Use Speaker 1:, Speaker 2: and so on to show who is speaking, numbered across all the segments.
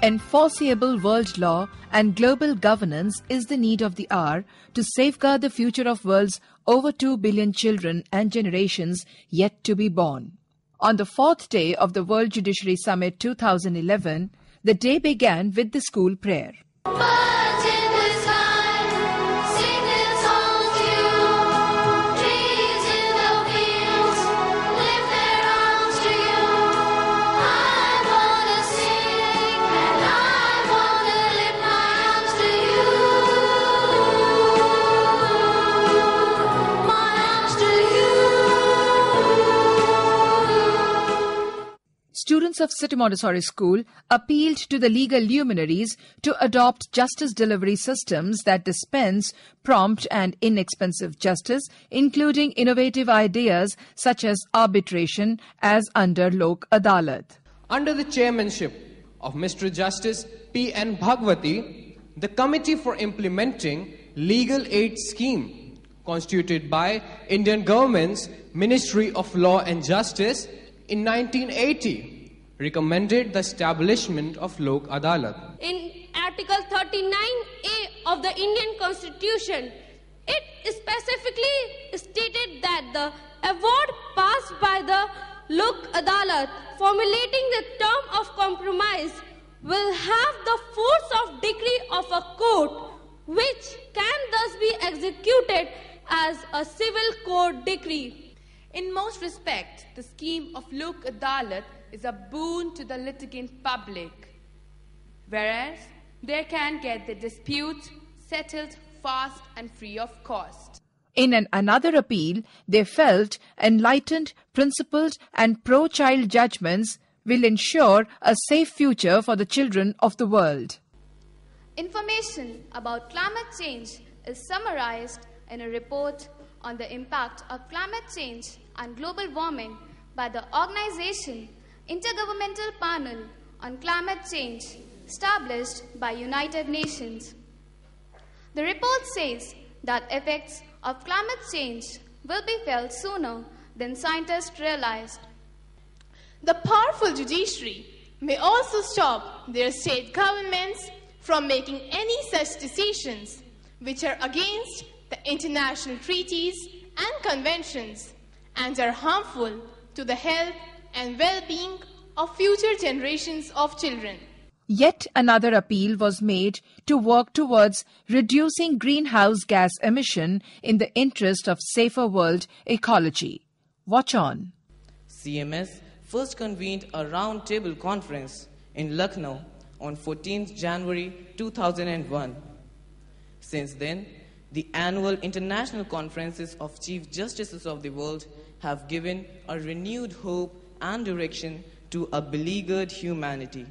Speaker 1: Enforceable world law and global governance is the need of the hour to safeguard the future of world's over 2 billion children and generations yet to be born. On the fourth day of the World Judiciary Summit 2011, the day began with the school prayer. Students of City Montessori School appealed to the legal luminaries to adopt justice delivery systems that dispense prompt and inexpensive justice, including innovative ideas such as arbitration as under Lok Adalat.
Speaker 2: Under the chairmanship of Mr. Justice P.N. Bhagwati, the Committee for Implementing Legal Aid Scheme, constituted by Indian government's Ministry of Law and Justice in 1980, recommended the establishment of Lok Adalat.
Speaker 3: In Article 39A of the Indian Constitution, it specifically stated that the award passed by the Lok Adalat formulating the term of compromise will have the force of decree of a court, which can thus be executed as a civil court decree.
Speaker 4: In most respects, the scheme of Lok Adalat is a boon to the litigant public, whereas they can get their disputes settled fast and free of cost.
Speaker 1: In another appeal, they felt enlightened, principled and pro-child judgments will ensure a safe future for the children of the world.
Speaker 5: Information about climate change is summarized in a report on the impact of climate change and global warming by the organization Intergovernmental Panel on Climate Change, established by United Nations. The report says that effects of climate change will be felt sooner than scientists realized.
Speaker 6: The powerful judiciary may also stop their state governments from making any such decisions which are against the international treaties and conventions and are harmful to the health and well-being of future generations of children.
Speaker 1: Yet another appeal was made to work towards reducing greenhouse gas emission in the interest of safer world ecology. Watch on.
Speaker 7: CMS first convened a roundtable conference in Lucknow on 14th January 2001. Since then, the annual international conferences of Chief Justices of the world have given a renewed hope and direction to a beleaguered humanity.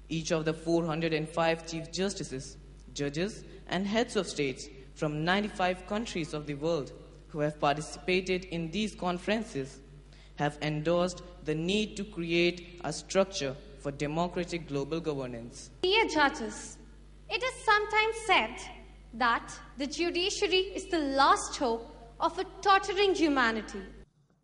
Speaker 7: Each of the 405 Chief Justices, judges, and heads of states from 95 countries of the world who have participated in these conferences have endorsed the need to create a structure for democratic global governance.
Speaker 8: Dear judges, it is sometimes said that the judiciary is the last hope of a tottering humanity.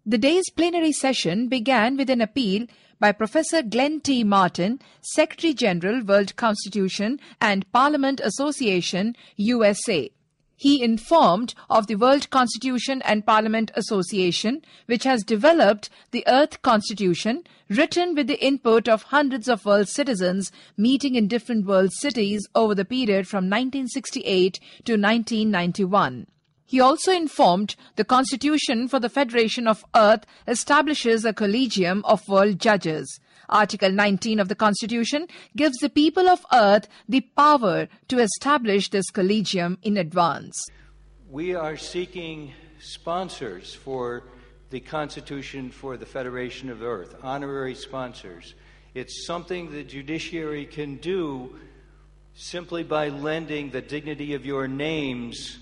Speaker 1: The day's plenary session began with an appeal by Professor Glenn T. Martin, Secretary General, World Constitution and Parliament Association, USA. He informed of the World Constitution and Parliament Association, which has developed the Earth Constitution, written with the input of hundreds of world citizens meeting in different world cities over the period from 1968 to 1991. He also informed the Constitution for the Federation of Earth establishes a collegium of world judges. Article 19 of the Constitution gives the people of Earth the power to establish this collegium in advance.
Speaker 9: We are seeking sponsors for the Constitution for the Federation of Earth, honorary sponsors. It's something the judiciary can do simply by lending the dignity of your names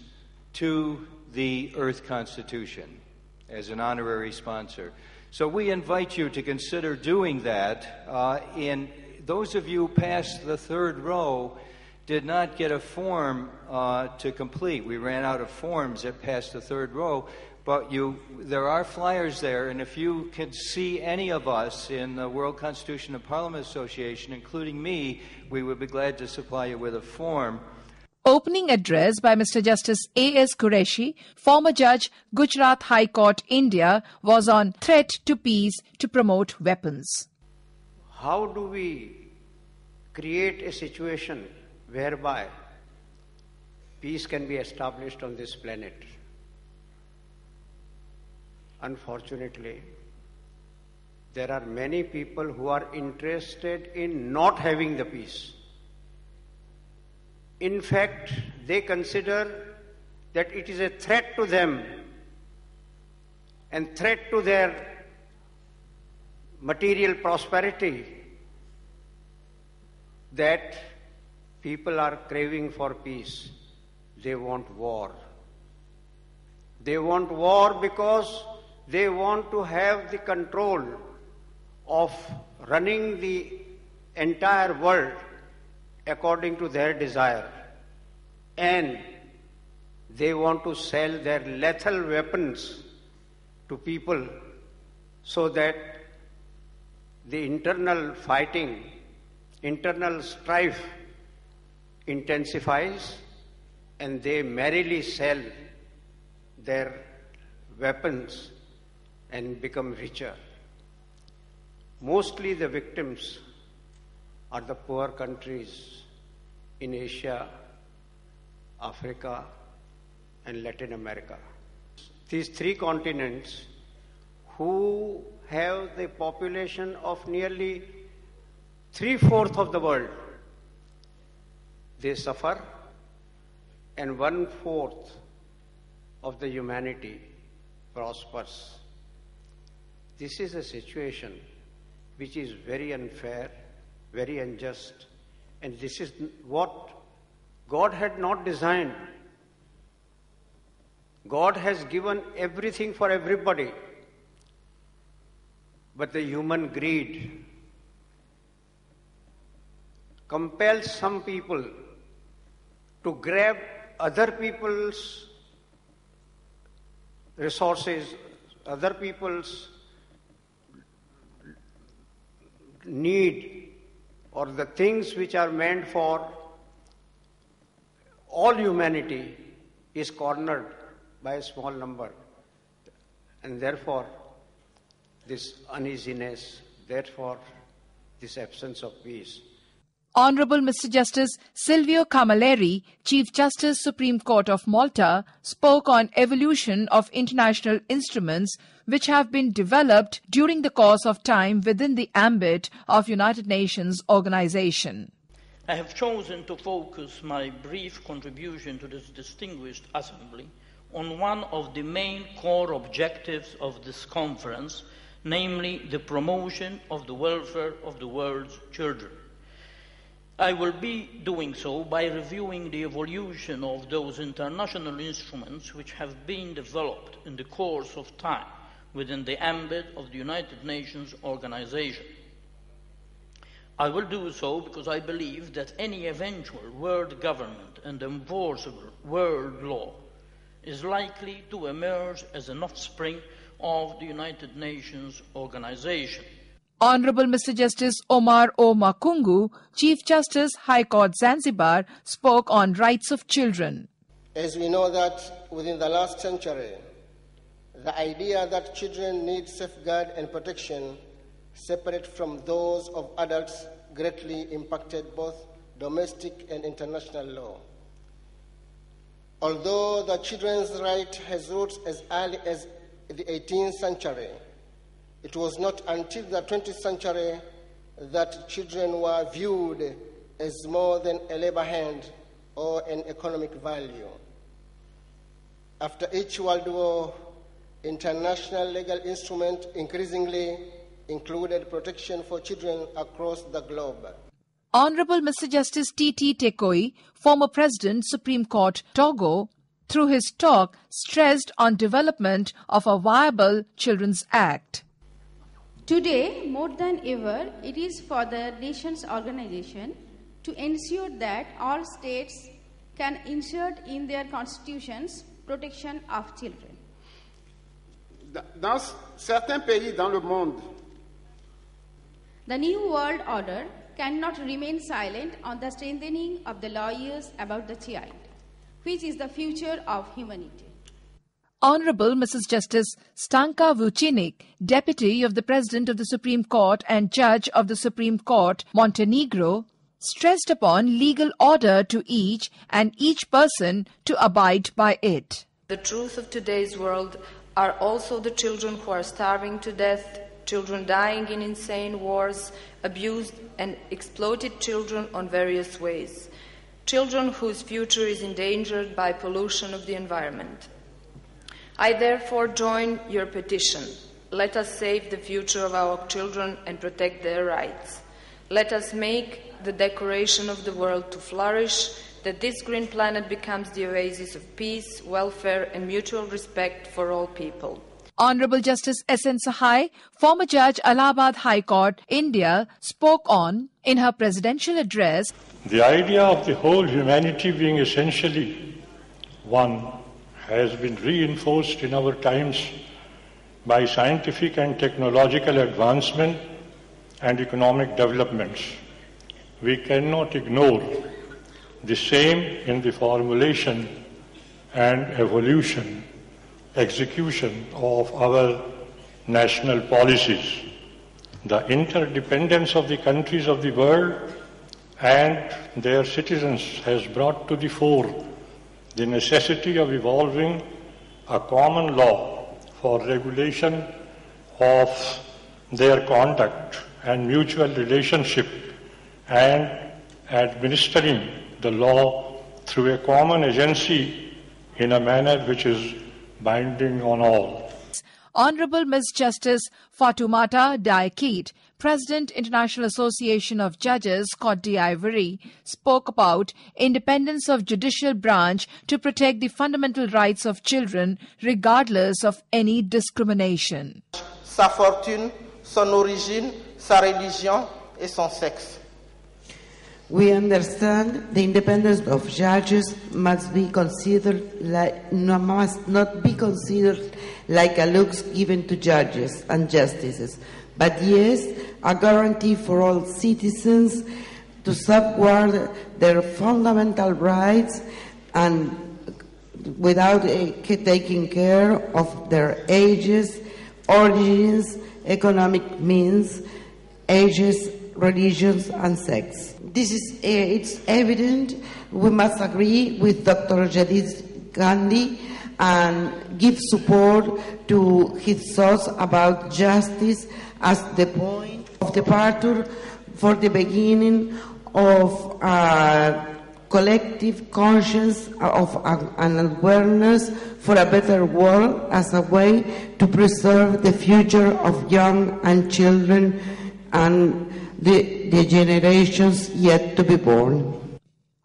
Speaker 9: to the Earth Constitution as an honorary sponsor. So we invite you to consider doing that. And those of you past the third row did not get a form to complete. We ran out of forms at past the third row, But there are flyers there, and if you could see any of us in the World Constitution and Parliament Association, including me, we would be glad to supply you with a form.
Speaker 1: Opening address by Mr. Justice A.S. Qureshi, former judge, Gujarat High Court, India, was on threat to peace to promote weapons.
Speaker 10: How do we create a situation whereby peace can be established on this planet? Unfortunately, there are many people who are interested in not having the peace. In fact, they consider that it is a threat to them and threat to their material prosperity that people are craving for peace. They want war. They want war because they want to have the control of running the entire world according to their desire. And they want to sell their lethal weapons to people so that the internal fighting, internal strife intensifies, and they merrily sell their weapons and become richer. Mostly the victims are the poor countries in Asia, Africa, and Latin America. These three continents, who have the population of nearly 3/4 of the world, they suffer, and 1/4 of the humanity prospers. This is a situation which is very unfair, very unjust, and this is what God had not designed. God has given everything for everybody, but the human greed compels some people to grab other people's resources, other people's need, or the things which are meant for all humanity is cornered by a small number. And therefore, this uneasiness, therefore, this absence of peace.
Speaker 1: Honorable Mr. Justice Silvio Camilleri, Chief Justice, Supreme Court of Malta, spoke on evolution of international instruments which have been developed during the course of time within the ambit of United Nations organization.
Speaker 11: I have chosen to focus my brief contribution to this distinguished assembly on one of the main core objectives of this conference, namely the promotion of the welfare of the world's children. I will be doing so by reviewing the evolution of those international instruments which have been developed in the course of time within the ambit of the United Nations organization. I will do so because I believe that any eventual world government and enforceable world law is likely to emerge as an offspring of the United Nations organization.
Speaker 1: Honorable Mr. Justice Omar O. Makungu, Chief Justice, High Court Zanzibar, spoke on rights of children.
Speaker 12: As we know that within the last century, the idea that children need safeguard and protection separate from those of adults greatly impacted both domestic and international law. Although the children's right has roots as early as the 18th century, it was not until the 20th century that children were viewed as more than a labor hand or an economic value. After each World War, international legal instruments increasingly included protection for children across the globe.
Speaker 1: Honorable Mr. Justice T.T. Tekoi, former President, Supreme Court, Togo, through his talk stressed on development of a viable Children's Act.
Speaker 13: Today, more than ever, it is for the nation's organization to ensure that all states can insert in their constitutions protection of children.
Speaker 14: Dans certains pays dans le monde,
Speaker 13: the New World Order cannot remain silent on the strengthening of the lawyers about the child, which is the future of humanity.
Speaker 1: Honorable Mrs. Justice Stanka Vucinic, Deputy of the President of the Supreme Court and Judge of the Supreme Court, Montenegro, stressed upon legal order to each and each person to abide by it.
Speaker 15: The truth of today's world are also the children who are starving to death, children dying in insane wars, abused and exploited children on various ways, children whose future is endangered by pollution of the environment. I therefore join your petition. Let us save the future of our children and protect their rights. Let us make the decoration of the world to flourish, that this green planet becomes the oasis of peace, welfare and mutual respect for all people.
Speaker 1: Honorable Justice S.N. Sahai, former Judge, Allahabad High Court, India, spoke on, in her presidential address,
Speaker 16: the idea of the whole humanity being essentially one has been reinforced in our times by scientific and technological advancement and economic developments. We cannot ignore the same in the formulation and evolution, execution of our national policies. The interdependence of the countries of the world and their citizens has brought to the fore the necessity of evolving a common law for regulation of their conduct and mutual relationship and administering the law through a common agency in a manner which is binding on all.
Speaker 1: Honorable Ms. Justice Fatoumata Diakite, President, International Association of Judges, Côte d'Ivoire, spoke about independence of judicial branch to protect the fundamental rights of children regardless of any discrimination.
Speaker 17: Sa fortune, son origine, sa religion et son sexe.
Speaker 18: We understand the independence of judges must not be considered like a lux given to judges and justices, but yes, a guarantee for all citizens to safeguard their fundamental rights and without taking care of their ages, origins, economic means, ages, religions, and sex. It's evident we must agree with Dr. Jadid Gandhi and give support to his thoughts about justice as the point of departure for the beginning of collective conscience of an awareness for a better world as a way to preserve the future of young and children and the generations yet to be born.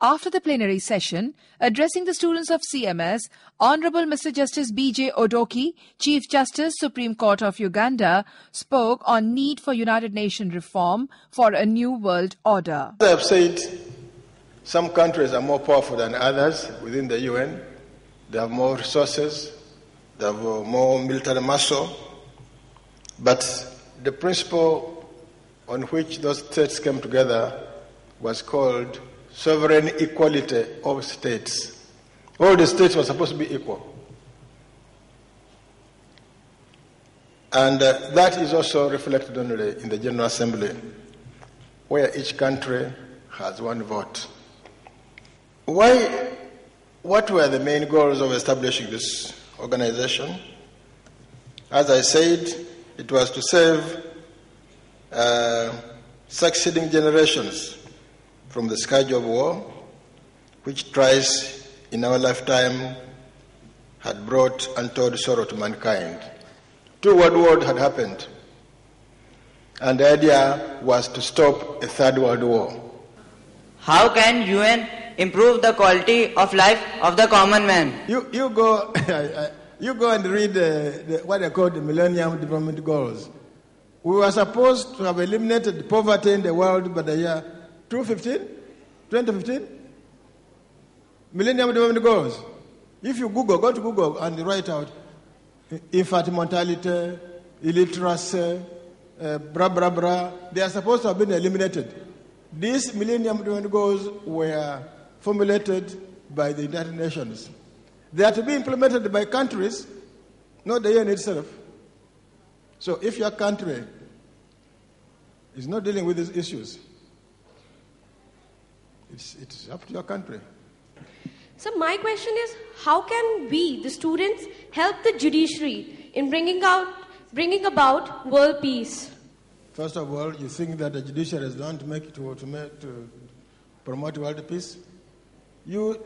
Speaker 1: After the plenary session, addressing the students of CMS, Honorable Mr. Justice B.J. Odoki, Chief Justice, Supreme Court of Uganda, spoke on need for United Nations reform for a new world order.
Speaker 19: As I have said, some countries are more powerful than others within the UN. They have more resources, they have more military muscle. But the principle on which those states came together was called sovereign equality of states. All the states were supposed to be equal. And that is also reflected only in the General Assembly, where each country has one vote. What were the main goals of establishing this organization? As I said, it was to save succeeding generations from the scourge of war, which thrice in our lifetime had brought untold sorrow to mankind. 2 World Wars had happened, and the idea was to stop a 3rd World War.
Speaker 20: How can UN improve the quality of life of the common man?
Speaker 19: You go and read what they call the Millennium Development Goals. We were supposed to have eliminated poverty in the world by the year 2015? Millennium Development Goals. If you go to Google and write out, infant mortality, illiteracy, they are supposed to have been eliminated. These Millennium Development Goals were formulated by the United Nations. They are to be implemented by countries, not the UN itself. So if your country is not dealing with these issues, it's up to your country.
Speaker 3: So my question is, how can we, the students, help the judiciary in bringing about world peace?
Speaker 19: First of all, you think that the judiciary is going to make it to promote world peace? You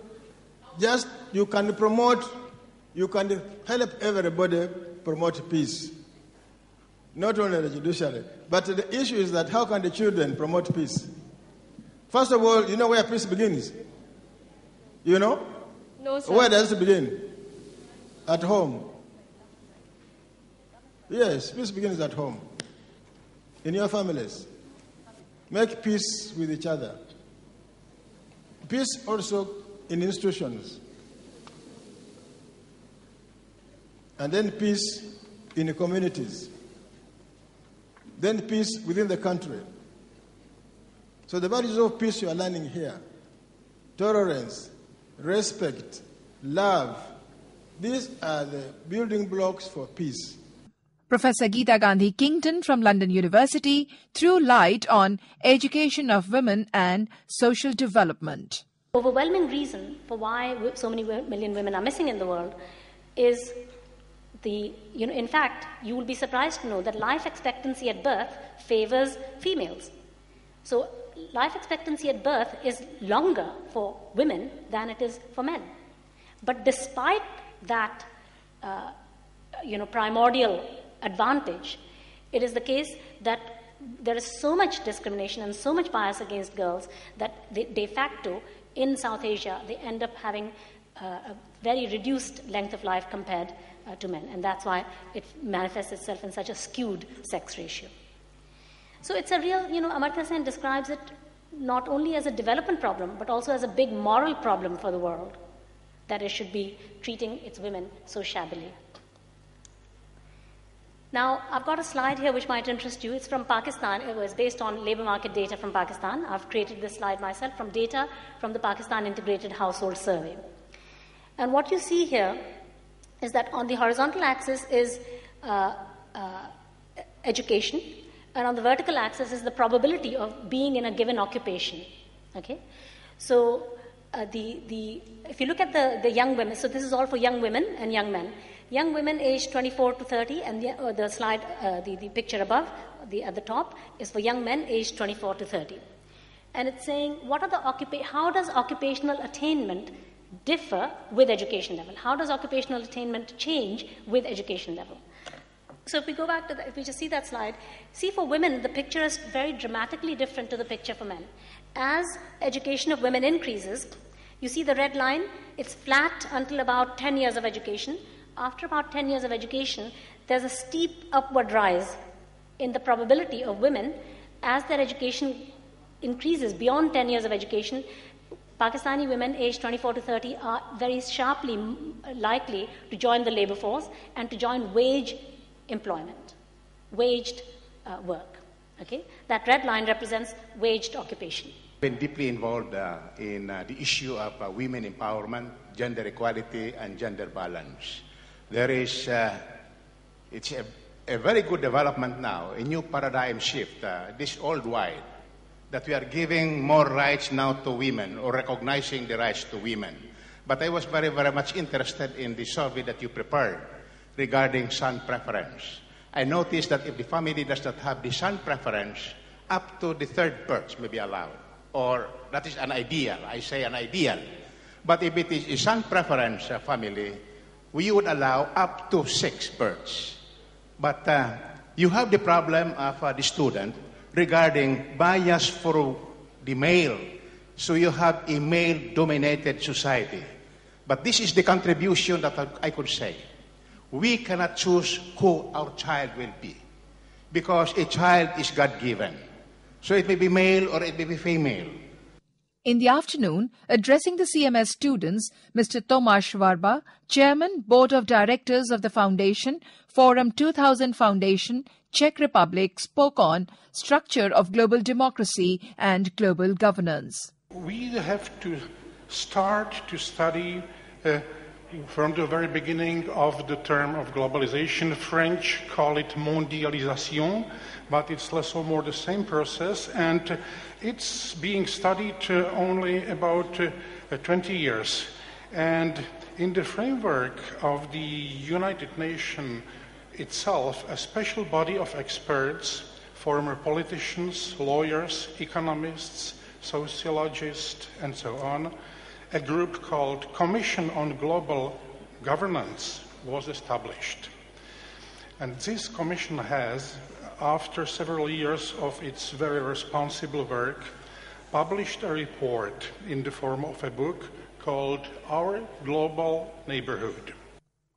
Speaker 19: can help everybody promote peace. Not only the judiciary. But the issue is that how can the children promote peace? First of all, you know where peace begins? You know?
Speaker 3: No, sir.
Speaker 19: Where does it begin? At home. Yes, peace begins at home. In your families. Make peace with each other. Peace also in institutions. And then peace in the communities. Then peace within the country. So the values of peace you are learning here, tolerance, respect, love, these are the building blocks for peace.
Speaker 1: Professor Geeta Gandhi Kington from London University threw light on education of women and social development.
Speaker 21: Overwhelming reason for why so many million women are missing in the world is in fact, you will be surprised to know that life expectancy at birth favors females. So life expectancy at birth is longer for women than it is for men. But despite that, primordial advantage, it is the case that there is so much discrimination and so much bias against girls that de facto in South Asia they end up having a very reduced length of life compared to men, and that's why it manifests itself in such a skewed sex ratio. So it's a real, Amartya Sen describes it not only as a development problem, but also as a big moral problem for the world, that it should be treating its women so shabbily. Now, I've got a slide here which might interest you. It's from Pakistan. It was based on labor market data from Pakistan. I've created this slide myself from data from the Pakistan Integrated Household Survey. And what you see here is that on the horizontal axis is education, and on the vertical axis is the probability of being in a given occupation. Okay, so if you look at the young women, so this is all for young women and young men. Young women aged 24 to 30, and the slide, the picture above, at the top, is for young men aged 24 to 30. And it's saying, how does occupational attainment differ with education level? How does occupational attainment change with education level? So if we go back to if we just see that slide, see for women, the picture is very dramatically different to the picture for men. As education of women increases, you see the red line, it's flat until about 10 years of education. After about 10 years of education, there's a steep upward rise in the probability of women as their education increases beyond 10 years of education. Pakistani women aged 24 to 30 are very sharply likely to join the labor force and to join wage employment, waged work. Okay? That red line represents waged occupation.
Speaker 22: Been deeply involved in the issue of women empowerment, gender equality, and gender balance. There is, it's a very good development now, a new paradigm shift, this worldwide, that we are giving more rights now to women or recognizing the rights to women. But I was very, very much interested in the survey that you prepared regarding son preference. I noticed that if the family does not have the son preference, up to the third birth may be allowed. Or that is an ideal, I say an ideal. But if it is a son preference family, we would allow up to 6 births. But you have the problem of the student regarding bias for the male. So you have a male-dominated society. But this is the contribution that I could say. We cannot choose who our child will be, because a child is God-given. So it may be male or it may be female.
Speaker 1: In the afternoon, addressing the CMS students, Mr. Tomáš Varba, Chairman, Board of Directors of the Foundation, Forum 2000 Foundation, Czech Republic, spoke on structure of global democracy and global governance.
Speaker 2: We have to start to study from the very beginning of the term of globalization. French call it mondialisation, but it's less or more the same process, and it's being studied only about 20 years. And in the framework of the United Nations itself, a special body of experts, former politicians, lawyers, economists, sociologists, and so on, a group called Commission on Global Governance was established. And this commission has, after several years of its very responsible work, published a report in the form of a book called Our Global Neighborhood.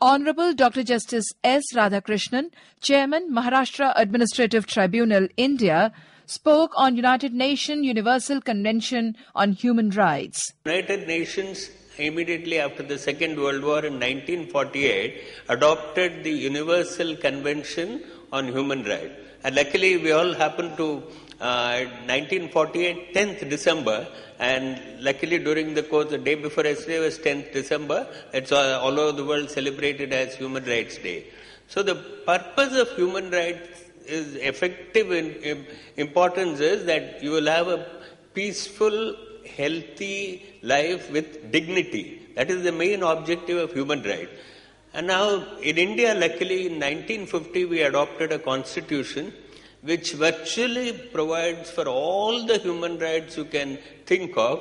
Speaker 1: Honorable Dr. Justice S. Radhakrishnan, Chairman, Maharashtra Administrative Tribunal, India, spoke on United Nations Universal Convention on Human Rights.
Speaker 4: United Nations, immediately after the Second World War in 1948, adopted the Universal Convention on Human Rights. And luckily, we all happened to 1948, 10th December, and luckily during the course, the day before yesterday was 10th December. It's all over the world celebrated as Human Rights Day. So the purpose of human rights is effective in importance is that you will have a peaceful, healthy life with dignity. That is the main objective of human rights. And now in India, luckily in 1950, we adopted a constitution which virtually provides for all the human rights you can think of,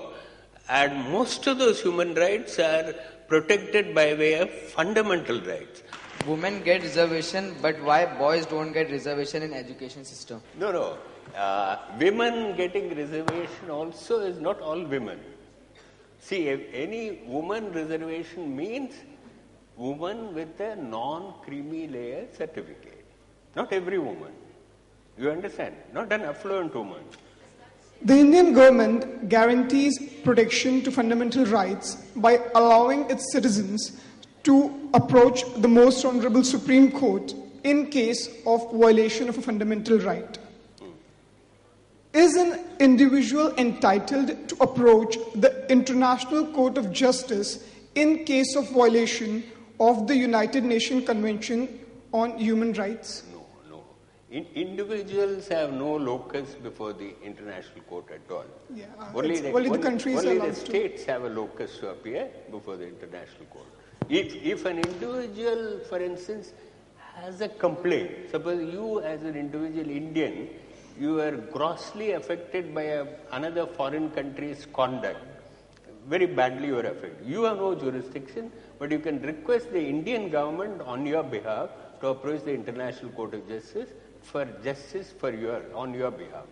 Speaker 4: and most of those human rights are protected by way of fundamental rights.
Speaker 23: Women get reservation, but why boys don't get reservation in education system?
Speaker 4: No. Women getting reservation also is not all women. See, if any woman reservation means woman with a non-creamy layer certificate. Not every woman. You understand? Not an affluent woman.
Speaker 24: The Indian government guarantees protection to fundamental rights by allowing its citizens to approach the most honorable Supreme Court in case of violation of a fundamental right. Is an individual entitled to approach the International Court of Justice in case of violation of the United Nations Convention on Human Rights?
Speaker 4: No. Individuals have no locus before the International Court at all.
Speaker 24: Yeah,
Speaker 4: only
Speaker 24: the countries
Speaker 4: only
Speaker 24: allowed
Speaker 4: the states have a locus to appear before the International Court. If an individual, for instance, has a complaint, suppose you as an individual Indian, you are grossly affected by another foreign country's conduct, very badly you are affected. You have no jurisdiction, but you can request the Indian government on your behalf to approach the International Court of Justice on your behalf.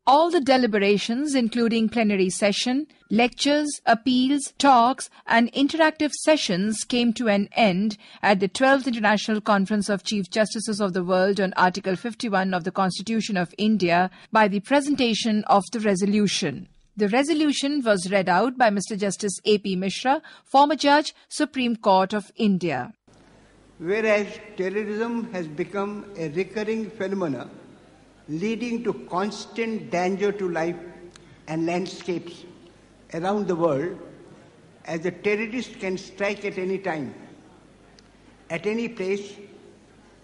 Speaker 1: All the deliberations, including plenary session, lectures, appeals, talks, and interactive sessions, came to an end at the 12th International Conference of Chief Justices of the World on Article 51 of the Constitution of India by the presentation of the resolution. The resolution was read out by Mr. Justice A.P. Mishra, former Judge, Supreme Court of India.
Speaker 25: Whereas terrorism has become a recurring phenomenon, leading to constant danger to life and landscapes around the world, as a terrorist can strike at any time, at any place,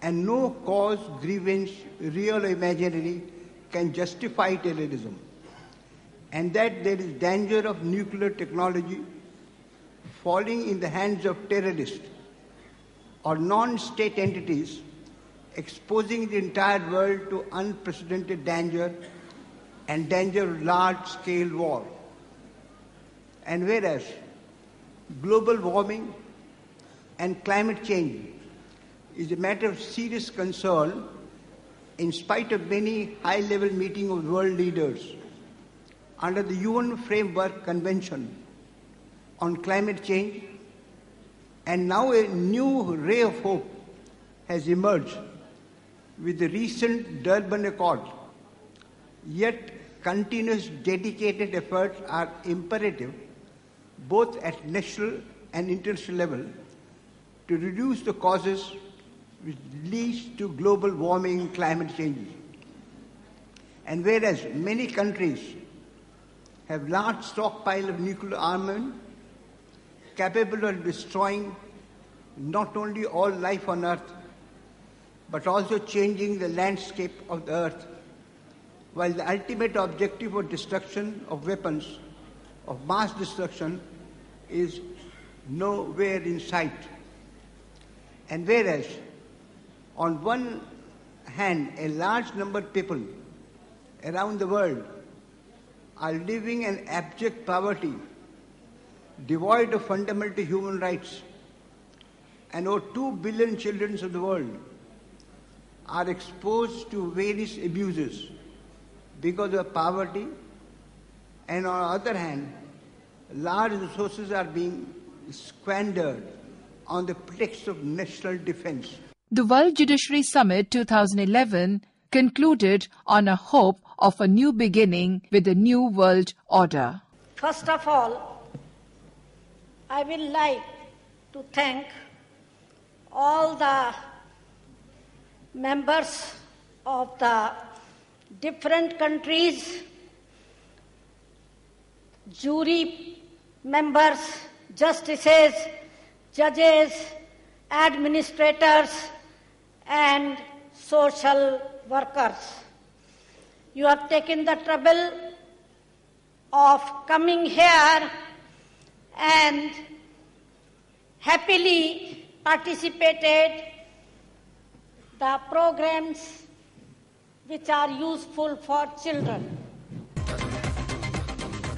Speaker 25: and no cause, grievance, real or imaginary, can justify terrorism, and that there is danger of nuclear technology falling in the hands of terrorists or non-state entities, exposing the entire world to unprecedented danger and danger of large-scale war. And whereas global warming and climate change is a matter of serious concern, in spite of many high-level meetings of world leaders under the UN Framework Convention on Climate Change, and now a new ray of hope has emerged with the recent Durban Accord. Yet continuous dedicated efforts are imperative both at national and international level to reduce the causes which leads to global warming and climate changes. And whereas many countries have large stockpile of nuclear armament capable of destroying not only all life on Earth, but also changing the landscape of the Earth, while the ultimate objective of destruction of weapons of mass destruction is nowhere in sight. And whereas, on one hand, a large number of people around the world are living in abject poverty, devoid of fundamental human rights, and over 2 billion children of the world are exposed to various abuses because of poverty, and on the other hand, large resources are being squandered on the pretext of national defense.
Speaker 1: The World Judiciary Summit 2011 concluded on a hope of a new beginning with a new world order.
Speaker 5: First of all, I will like to thank all the members of the different countries, jury members, justices, judges, administrators, and social workers. You have taken the trouble of coming here and happily participated the programs which are useful for children.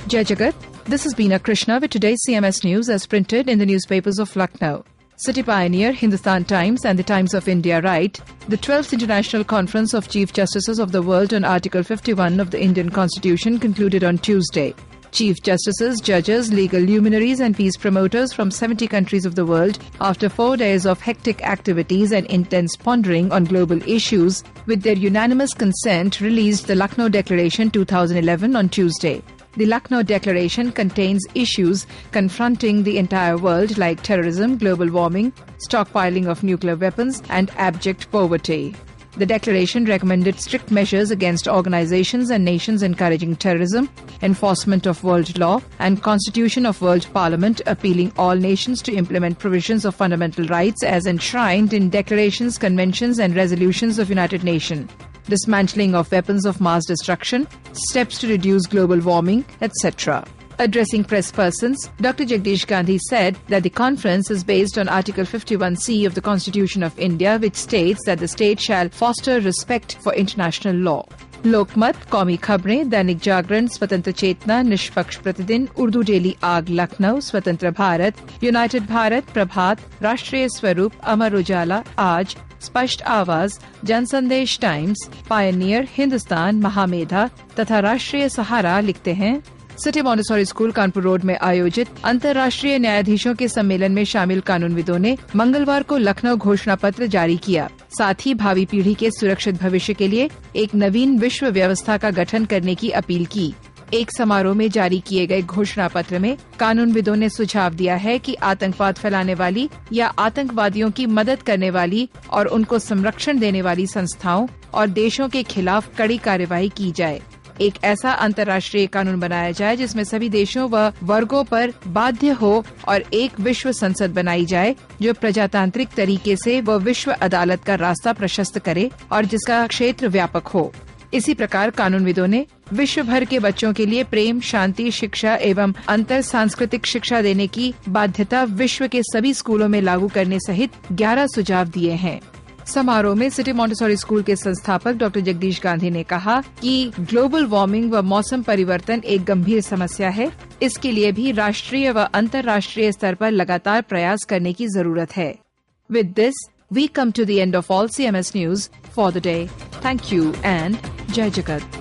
Speaker 1: Jai Jagat, this has been Krishna with today's CMS News as printed in the newspapers of Lucknow. City Pioneer, Hindustan Times and the Times of India write, the 12th International Conference of Chief Justices of the World on Article 51 of the Indian Constitution concluded on Tuesday. Chief Justices, judges, legal luminaries and peace promoters from 70 countries of the world, after 4 days of hectic activities and intense pondering on global issues, with their unanimous consent released the Lucknow Declaration 2011 on Tuesday. The Lucknow Declaration contains issues confronting the entire world like terrorism, global warming, stockpiling of nuclear weapons and abject poverty. The declaration recommended strict measures against organizations and nations encouraging terrorism, enforcement of world law and constitution of World Parliament, appealing all nations to implement provisions of fundamental rights as enshrined in declarations, conventions and resolutions of United Nations, dismantling of weapons of mass destruction, steps to reduce global warming, etc. Addressing press persons, Dr. Jagdish Gandhi said that the conference is based on Article 51C of the Constitution of India, which states that the state shall foster respect for international law. Lokmat, Qaumi Khabrein, Dainik Jagran, Swatantra Chetna, Nishpaksh Pratidin, Urdu Daily Aag Lucknow, Swatantra Bharat, United Bharat, Prabhat, Rashtriya Swarup, Amar Ujala, Aaj, स्पष्ट आवाज, Jansandesh times, Pioneer, Hindustan, Mahamedha तथा राष्ट्रीय सहारा लिखते हैं, city Montessori school Kanpur road में आयोजित अंतर्राष्ट्रीय न्यायाधीशों के सम्मेलन में शामिल कानूनविदों ने मंगलवार को लखनऊ घोषणा पत्र जारी किया। साथ ही भावी पीढ़ी के सुरक्षित भविष्य के लिए एक नवीन विश्व व्यवस्था का गठन करने की अपील की। एक समारोह में जारी किए गए घोषणा पत्र में कानूनविदों ने सुझाव दिया है कि आतंकवाद फैलाने वाली या आतंकवादियों की मदद करने वाली और उनको संरक्षण देने वाली संस्थाओं और देशों के खिलाफ कड़ी कार्यवाही की जाए। एक ऐसा अंतर्राष्ट्रीय कानून बनाया जाए जिसमें सभी देशों व वर्गों पर बाध्य हो और एक विश्व संसद बनाई जाए जो प्रजातांत्रिक तरीके से व विश्व अदालत का रास्ता प्रशस्त करे और जिसका क्षेत्र व्यापक हो। इसी प्रकार कानूनविदों ने विश्व भर के बच्चों के लिए प्रेम, शांति, शिक्षा एवं अंतर सांस्कृतिक शिक्षा देने की बाध्यता विश्व के सभी स्कूलों में लागू करने सहित 11 सुझाव दिए हैं। समारोह में सिटी मॉन्टेसोरी स्कूल के संस्थापक डॉक्टर जगदीश गांधी ने कहा कि ग्लोबल वार्मिंग व मौसम परिवर्तन एक गंभीर समस्या है। इसके लिए भी राष्ट्रीय व अंतर्राष्ट्रीय स्तर पर लगातार प्रयास करने की जरूरत है। With this we come to the end of all CMS news for the day. Thank you and जय जगत।